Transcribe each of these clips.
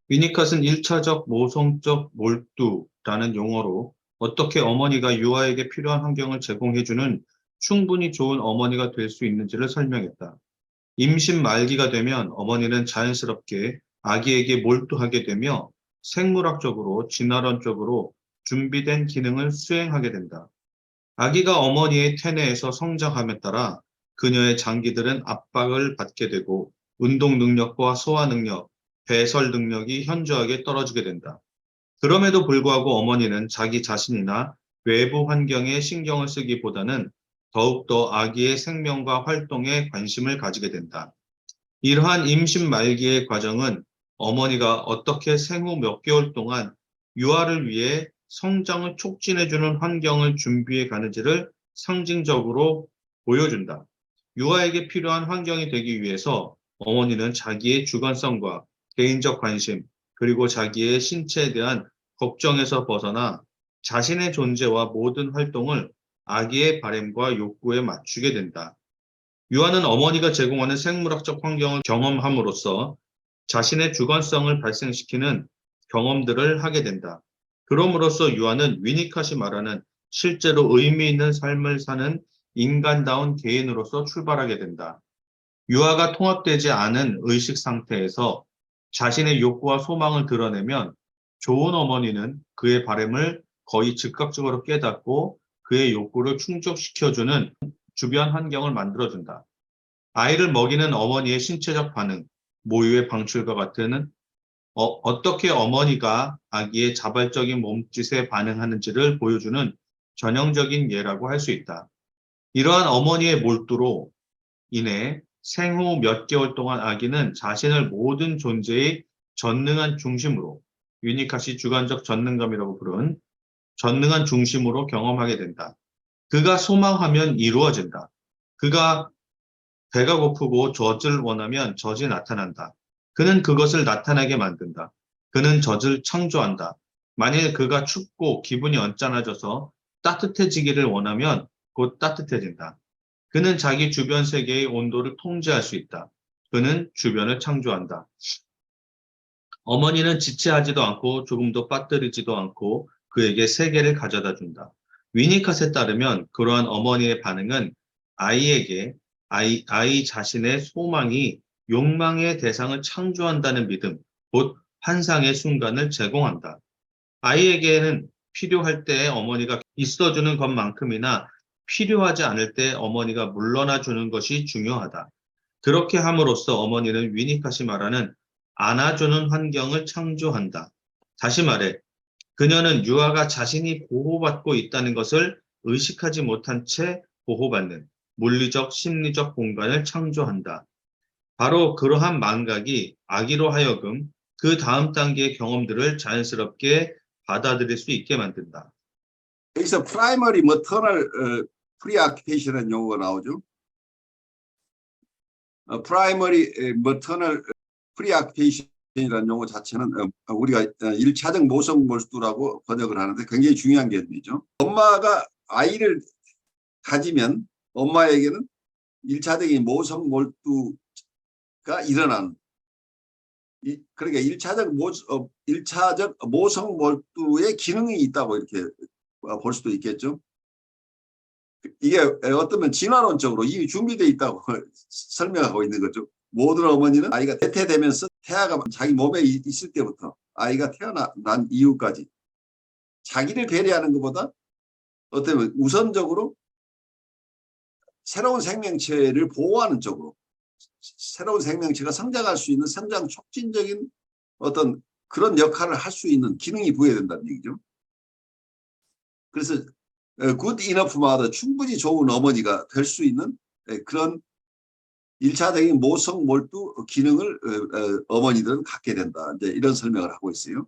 위니컷은 1차적 모성적 몰두라는 용어로 어떻게 어머니가 유아에게 필요한 환경을 제공해주는 충분히 좋은 어머니가 될 수 있는지를 설명했다. 임신 말기가 되면 어머니는 자연스럽게 아기에게 몰두하게 되며 생물학적으로, 진화론적으로 준비된 기능을 수행하게 된다. 아기가 어머니의 태내에서 성장함에 따라 그녀의 장기들은 압박을 받게 되고 운동 능력과 소화 능력, 배설 능력이 현저하게 떨어지게 된다. 그럼에도 불구하고 어머니는 자기 자신이나 외부 환경에 신경을 쓰기보다는 더욱더 아기의 생명과 활동에 관심을 가지게 된다. 이러한 임신 말기의 과정은 어머니가 어떻게 생후 몇 개월 동안 유아를 위해 성장을 촉진해주는 환경을 준비해 가는지를 상징적으로 보여준다. 유아에게 필요한 환경이 되기 위해서 어머니는 자기의 주관성과 개인적 관심, 그리고 자기의 신체에 대한 걱정에서 벗어나 자신의 존재와 모든 활동을 아기의 바램과 욕구에 맞추게 된다. 유아는 어머니가 제공하는 생물학적 환경을 경험함으로써 자신의 주관성을 발생시키는 경험들을 하게 된다. 그럼으로써 유아는 위니컷이 말하는 실제로 의미 있는 삶을 사는 인간다운 개인으로서 출발하게 된다. 유아가 통합되지 않은 의식 상태에서 자신의 욕구와 소망을 드러내면 좋은 어머니는 그의 바램을 거의 즉각적으로 깨닫고 그의 욕구를 충족시켜주는 주변 환경을 만들어준다. 아이를 먹이는 어머니의 신체적 반응, 모유의 방출과 같은 어떻게 어머니가 아기의 자발적인 몸짓에 반응하는지를 보여주는 전형적인 예라고 할 수 있다. 이러한 어머니의 몰두로 인해 생후 몇 개월 동안 아기는 자신을 모든 존재의 전능한 중심으로, 유니카시 주관적 전능감이라고 부른 전능한 중심으로 경험하게 된다. 그가 소망하면 이루어진다. 그가 배가 고프고 젖을 원하면 젖이 나타난다. 그는 그것을 나타나게 만든다. 그는 젖을 창조한다. 만일 그가 춥고 기분이 언짢아져서 따뜻해지기를 원하면 곧 따뜻해진다. 그는 자기 주변 세계의 온도를 통제할 수 있다. 그는 주변을 창조한다. 어머니는 지체하지도 않고 조금도 빠뜨리지도 않고 그에게 세계를 가져다 준다. 위니컷에 따르면 그러한 어머니의 반응은 아이에게 아이 자신의 소망이 욕망의 대상을 창조한다는 믿음, 곧 환상의 순간을 제공한다. 아이에게는 필요할 때 어머니가 있어주는 것만큼이나 필요하지 않을 때 어머니가 물러나 주는 것이 중요하다. 그렇게 함으로써 어머니는 위니컷이 말하는 안아주는 환경을 창조한다. 다시 말해, 그녀는 유아가 자신이 보호받고 있다는 것을 의식하지 못한 채 보호받는 물리적, 심리적 공간을 창조한다. 바로 그러한 망각이 아기로 하여금 그 다음 단계의 경험들을 자연스럽게 받아들일 수 있게 만든다. 여기서 프라이머리 머터널 프리아큐페이션이라는 용어가 나오죠. 프라이머리 머터널 프리아큐페이션이라는 용어 자체는 우리가 1차적 모성 몰두라고 번역을 하는데 굉장히 중요한 개념이죠. 엄마가 아이를 가지면 엄마에게는 1차적인 모성 몰두가 일어나는, 그러니까 1차적 모성 몰두의 기능이 있다고 이렇게 볼 수도 있겠죠. 이게 어쩌면 진화론적으로 이미 준비되어 있다고 설명하고 있는 거죠. 모든 어머니는 아이가 태태되면서 태아가 자기 몸에 있을 때부터 아이가 태어난 이후까지 자기를 배려하는 것보다 어쩌면 우선적으로 새로운 생명체를 보호하는 쪽으로, 새로운 생명체가 성장할 수 있는 성장 촉진적인 어떤 그런 역할을 할 수 있는 기능이 부여된다는 얘기죠. 그래서 good enough mother, 충분히 좋은 어머니가 될 수 있는 그런 1차적인 모성 몰두 기능을 어머니들은 갖게 된다. 이제 이런 설명을 하고 있어요.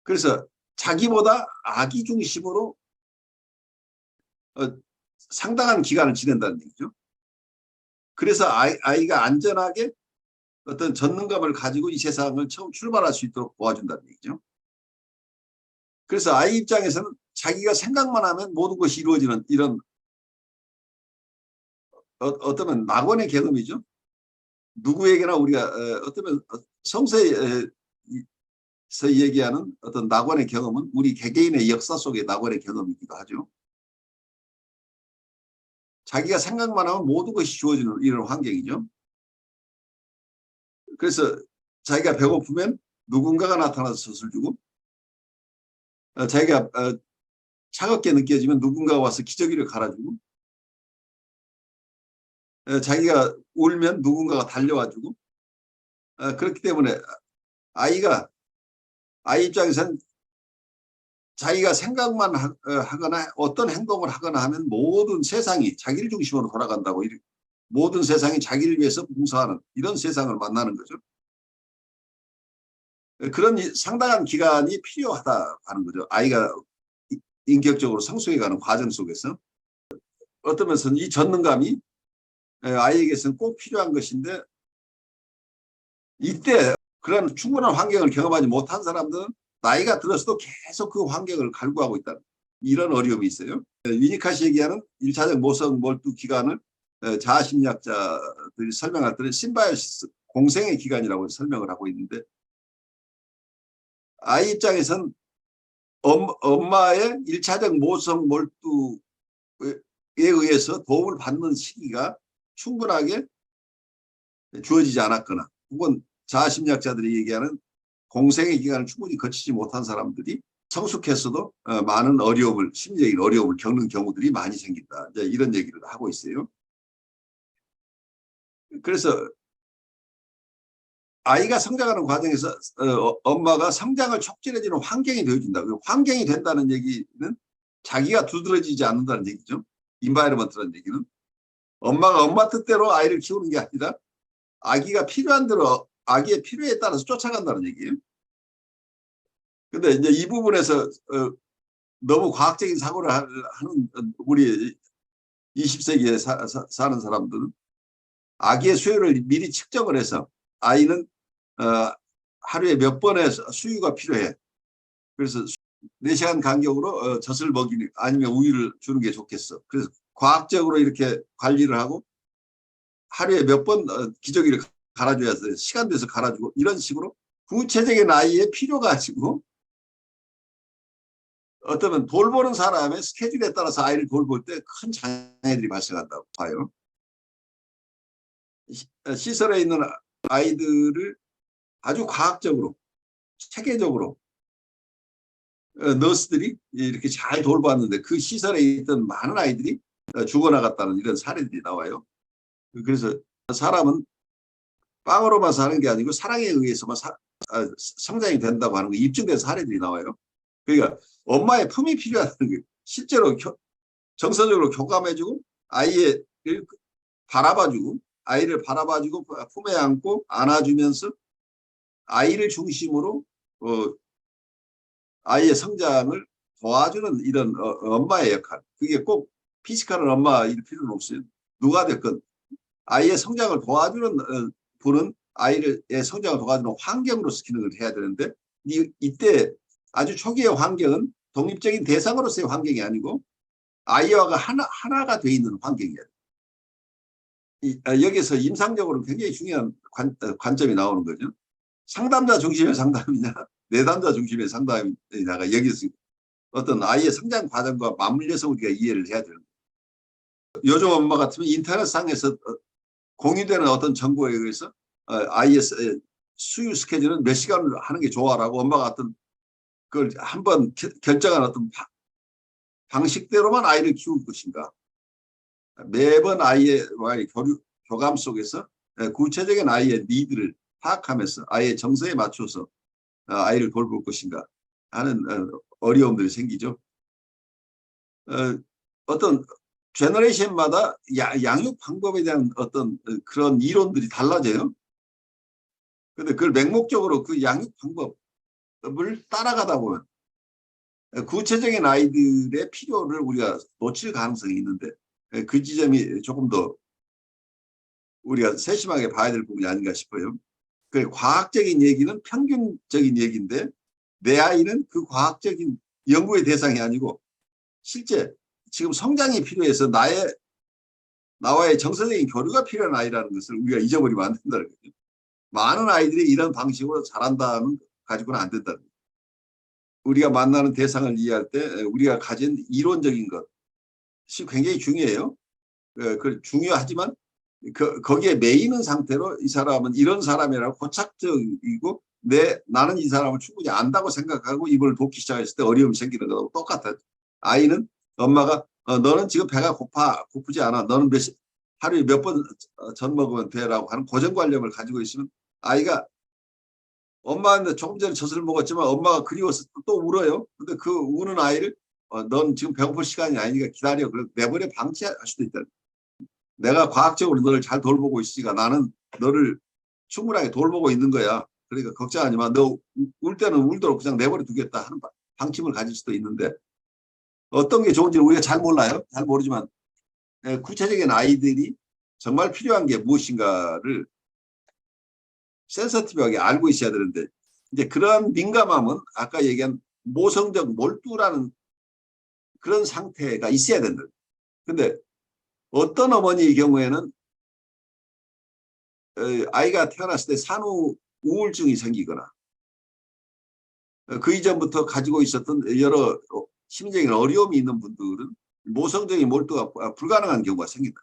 그래서 자기보다 아기 중심으로 상당한 기간을 지낸다는 얘기죠. 그래서 아이가 안전하게 어떤 전능감을 가지고 이 세상을 처음 출발할 수 있도록 도와준다는 얘기죠. 그래서 아이 입장에서는 자기가 생각만 하면 모든 것이 이루어지는 이런 어쩌면 낙원의 경험이죠. 누구에게나 우리가 어쩌면 성서에서 얘기하는 어떤 낙원의 경험은 우리 개개인의 역사 속의 낙원의 경험이기도 하죠. 자기가 생각만 하면 모든 것이 주어지는 이런 환경이죠. 그래서 자기가 배고프면 누군가가 나타나서 젖을 주고, 자기가 차갑게 느껴지면 누군가가 와서 기저귀를 갈아주고, 자기가 울면 누군가가 달려와주고, 그렇기 때문에 아이 입장에서는 자기가 생각만 하거나 어떤 행동을 하거나 하면 모든 세상이 자기를 중심으로 돌아간다고, 모든 세상이 자기를 위해서 봉사하는 이런 세상을 만나는 거죠. 그런 상당한 기간이 필요하다 하는 거죠. 아이가 인격적으로 성숙해가는 과정 속에서. 어떤 면에서는 이 전능감이 아이에게서는 꼭 필요한 것인데, 이때 그런 충분한 환경을 경험하지 못한 사람들은 나이가 들어서도 계속 그 환경을 갈구하고 있다는 이런 어려움이 있어요. 위니카시 얘기하는 1차적 모성 몰두 기간을 자아심리학자들이 설명할 때는 심바이오시스, 공생의 기간이라고 설명을 하고 있는데, 아이 입장에선 엄마의 1차적 모성 몰두에 의해서 도움을 받는 시기가 충분하게 주어지지 않았거나, 혹은 자아심리학자들이 얘기하는 공생의 기간을 충분히 거치지 못한 사람들이 성숙했어도 많은 어려움을, 심리적인 어려움을 겪는 경우들이 많이 생긴다, 이제 이런 얘기를 하고 있어요. 그래서 아이가 성장하는 과정에서 엄마가 성장을 촉진해주는 환경이 되어준다. 환경이 된다는 얘기는 자기가 두드러지지 않는다는 얘기죠. 인바이러먼트라는 얘기는 엄마가 엄마 뜻대로 아이를 키우는 게 아니라 아기가 필요한 대로 아기의 필요에 따라서 쫓아간다는 얘기예요. 근데 이제 이 부분에서 너무 과학적인 사고를 하는 우리 20세기에 사는 사람들은 아기의 수요를 미리 측정을 해서 아이는 하루에 몇 번의 수유가 필요해. 그래서 4시간 간격으로 젖을 먹이는, 아니면 우유를 주는 게 좋겠어. 그래서 과학적으로 이렇게 관리를 하고 하루에 몇 번 기저귀를 갈아줘야 돼. 시간 돼서 갈아주고, 이런 식으로 구체적인 아이의 필요 가지고 어쩌면 돌보는 사람의 스케줄에 따라서 아이를 돌볼 때 큰 장애들이 발생한다고 봐요. 시설에 있는 아이들을 아주 과학적으로, 체계적으로 너스들이 이렇게 잘 돌봤는데 그 시설에 있던 많은 아이들이 죽어나갔다는 이런 사례들이 나와요. 그래서 사람은 빵으로만 사는 게 아니고 사랑에 의해서만 성장이 된다고 하는 거 입증된 사례들이 나와요. 그러니까 엄마의 품이 필요하다는 게, 실제로 정서적으로 교감해주고 아이를 바라봐주고, 아이를 바라봐주고 품에 안고 안아주면서 아이를 중심으로 아이의 성장을 도와주는 이런 엄마의 역할, 그게 꼭 피지컬한 엄마일 필요는 없어요. 누가 됐건 아이의 성장을 도와주는 분은 아이의 성장을 도와주는 환경으로서 기능을 해야 되는데, 이때 아주 초기의 환경은 독립적인 대상으로서의 환경이 아니고 아이와가 하나가 돼 있는 환경이에요. 여기서 임상적으로 굉장히 중요한 관점이 나오는 거죠. 상담자 중심의 상담이냐, 내담자 중심의 상담이냐가 여기서 어떤 아이의 성장 과정과 맞물려서 우리가 이해를 해야 되는 거예요. 요즘 엄마 같으면 인터넷상에서 공유되는 어떤 정보에 의해서 아이의 수유 스케줄은 몇 시간을 하는 게 좋아라고 엄마가 어떤 그걸 한번 결정한 어떤 방식대로만 아이를 키울 것인가, 매번 아이와의 교감 속에서 구체적인 아이의 니드를 파악하면서 아이의 정서에 맞춰서 아이를 돌볼 것인가 하는 어려움들이 생기죠. 어떤 제너레이션마다 양육 방법에 대한 어떤 그런 이론들이 달라져요. 근데 그걸 맹목적으로 그 양육 방법을 따라가다 보면 구체적인 아이들의 필요를 우리가 놓칠 가능성이 있는데, 그 지점이 조금 더 우리가 세심하게 봐야 될 부분이 아닌가 싶어요. 그 과학적인 얘기는 평균적인 얘기인데, 내 아이는 그 과학적인 연구의 대상이 아니고 실제 지금 성장이 필요해서 나의 나와의 정서적인 교류가 필요한 아이라는 것을 우리가 잊어버리면 안 된다는 거죠. 많은 아이들이 이런 방식으로 잘한다는 가지고는 안 된다는 거죠. 우리가 만나는 대상을 이해할 때 우리가 가진 이론적인 것이 굉장히 중요해요. 그 중요하지만 거기에 매이는 상태로 이 사람은 이런 사람이라고 고착적이고 나는 이 사람을 충분히 안다고 생각하고 이걸 돕기 시작했을 때 어려움이 생기는 거하고 똑같아요. 아이는 엄마가 너는 지금 배가 고프지 않아. 너는 하루에 몇 번 전 먹으면 돼라고 하는 고정관념을 가지고 있으면 아이가 엄마한테 조금 전에 젖을 먹었지만 엄마가 그리워서 또 울어요. 근데 그 우는 아이를 넌 지금 배고플 시간이 아니니까 기다려. 그래서 내버려 방치할 수도 있다. 내가 과학적으로 너를 잘 돌보고 있으니까 나는 너를 충분하게 돌보고 있는 거야. 그러니까 걱정하지 마. 너 울 때는 울도록 그냥 내버려 두겠다 하는 방침을 가질 수도 있는데 어떤 게 좋은지 우리가 잘 몰라요. 잘 모르지만 구체적인 아이들이 정말 필요한 게 무엇인가를 센서티브하게 알고 있어야 되는데 이제 그런 민감함은 아까 얘기한 모성적 몰두라는 그런 상태가 있어야 된다. 근데 어떤 어머니의 경우에는 아이가 태어났을 때 산후 우울증이 생기거나 그 이전부터 가지고 있었던 여러 심리적인 어려움이 있는 분들은 모성적인 몰두가 불가능한 경우가 생긴다.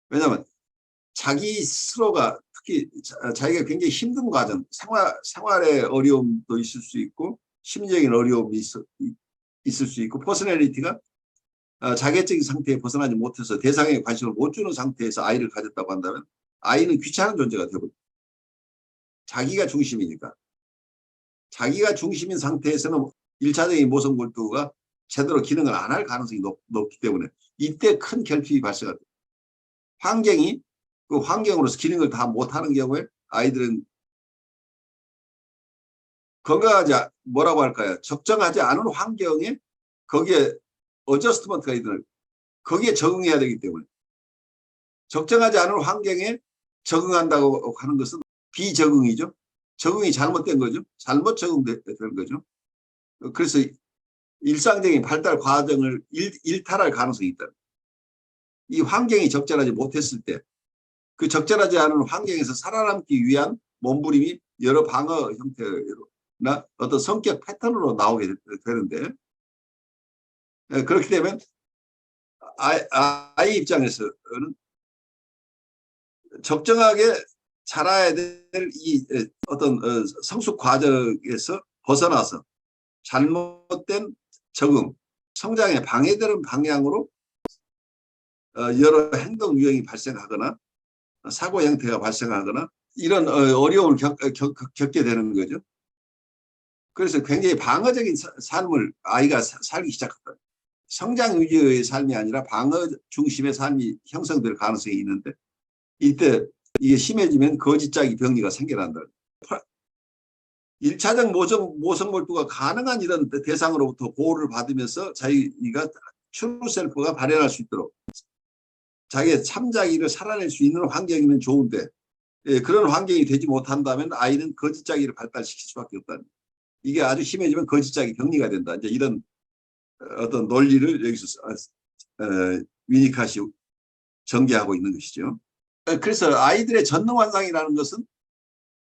왜냐하면 자기 스스로가 특히 자기가 굉장히 힘든 과정, 생활의 어려움도 있을 수 있고 심리적인 어려움이 있을 수 있고 퍼스널리티가 자객적인 상태에 벗어나지 못해서 대상에 관심을 못 주는 상태에서 아이를 가졌다고 한다면 아이는 귀찮은 존재가 되고 자기가 중심이니까 자기가 중심인 상태에서는 1차적인 모성 몰두가 제대로 기능을 안 할 가능성이 높기 때문에 이때 큰 결핍이 발생합니다. 환경이 그 환경으로서 기능을 다 못하는 경우에 아이들은 건강하지 뭐라고 할까요? 적정하지 않은 환경에 거기에 어저스트먼트가 있는 거기에 적응해야 되기 때문에 적정하지 않은 환경에 적응한다고 하는 것은 비적응이죠. 적응이 잘못된 거죠. 잘못 적응된 거죠. 그래서 일상적인 발달 과정을 일탈할 가능성이 있다. 이 환경이 적절하지 못했을 때 그 적절하지 않은 환경에서 살아남기 위한 몸부림이 여러 방어 형태나 어떤 성격 패턴으로 나오게 되는데 그렇게 되면 아이 입장에서는 적정하게 자라야 될 이 어떤 성숙 과정에서 벗어나서 잘못된 적응, 성장에 방해되는 방향으로 여러 행동 유형이 발생하거나 사고 형태가 발생하거나 이런 어려움을 겪게 되는 거죠. 그래서 굉장히 방어적인 삶을 아이가 살기 시작한다. 성장 위주의 삶이 아니라 방어 중심의 삶이 형성될 가능성이 있는데 이때 이게 심해지면 거짓자기 병리가 생겨난다. 1차적 모성 몰두가 가능한 이런 대상으로부터 보호를 받으면서 자기가 트루 셀프가 발현할 수 있도록 자기의 참자기를 살아낼 수 있는 환경이면 좋은데 그런 환경이 되지 못한다면 아이는 거짓자기를 발달시킬 수밖에 없다. 이게 아주 심해지면 거짓자기 병리가 된다. 이제 이런 어떤 논리를 여기서 위니카시 전개하고 있는 것이죠. 그래서 아이들의 전능환상이라는 것은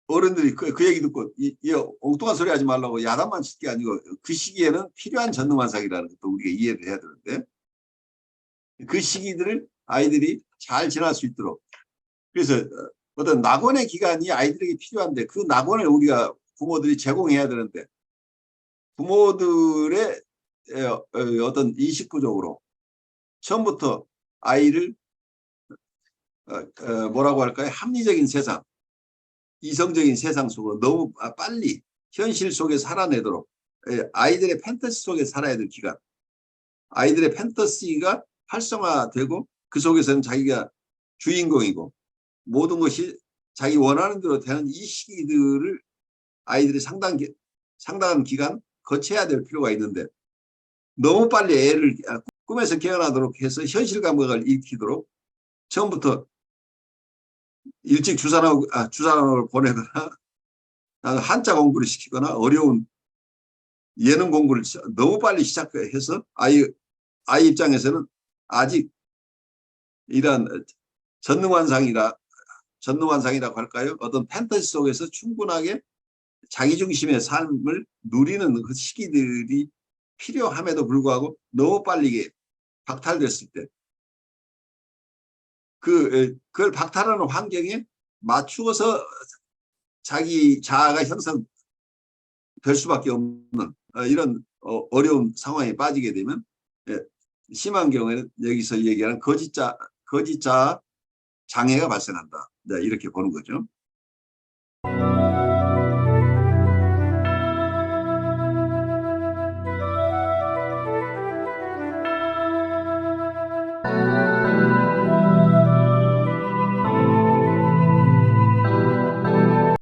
어른들이 그 얘기 듣고 이 엉뚱한 소리 하지 말라고 야단만 칠 게 아니고 그 시기에는 필요한 전능환상이라는 것도 우리가 이해를 해야 되는데 그 시기들을 아이들이 잘 지날 수 있도록 그래서 어떤 낙원의 기간이 아이들에게 필요한데 그 낙원을 우리가 부모들이 제공해야 되는데 부모들의 어떤 인식 부족으로 처음부터 아이를 뭐라고 할까요? 합리적인 세상, 이성적인 세상 속으로 너무 빨리 현실 속에 살아내도록 아이들의 판타지 속에 살아야 될 기간, 아이들의 판타지가 활성화되고 그 속에서는 자기가 주인공이고 모든 것이 자기 원하는 대로 되는 이 시기들을 아이들이 상당한 기간 거쳐야 될 필요가 있는데 너무 빨리 애를 꿈에서 깨어나도록 해서 현실 감각을 익히도록 처음부터 일찍 주산학을 보내거나 한자 공부를 시키거나 어려운 예능 공부를 너무 빨리 시작해서 아이 입장에서는 아직 이런 전능환상이라고 할까요? 어떤 판타지 속에서 충분하게 자기중심의 삶을 누리는 그 시기들이 필요함에도 불구하고 너무 빨리 박탈됐을 때 그걸 박탈하는 환경에 맞추어서 자기 자아가 형성될 수밖에 없는 이런 어려운 상황에 빠지게 되면 심한 경우에는 여기서 얘기하는 거짓자 장애가 발생한다. 이렇게 보는 거죠.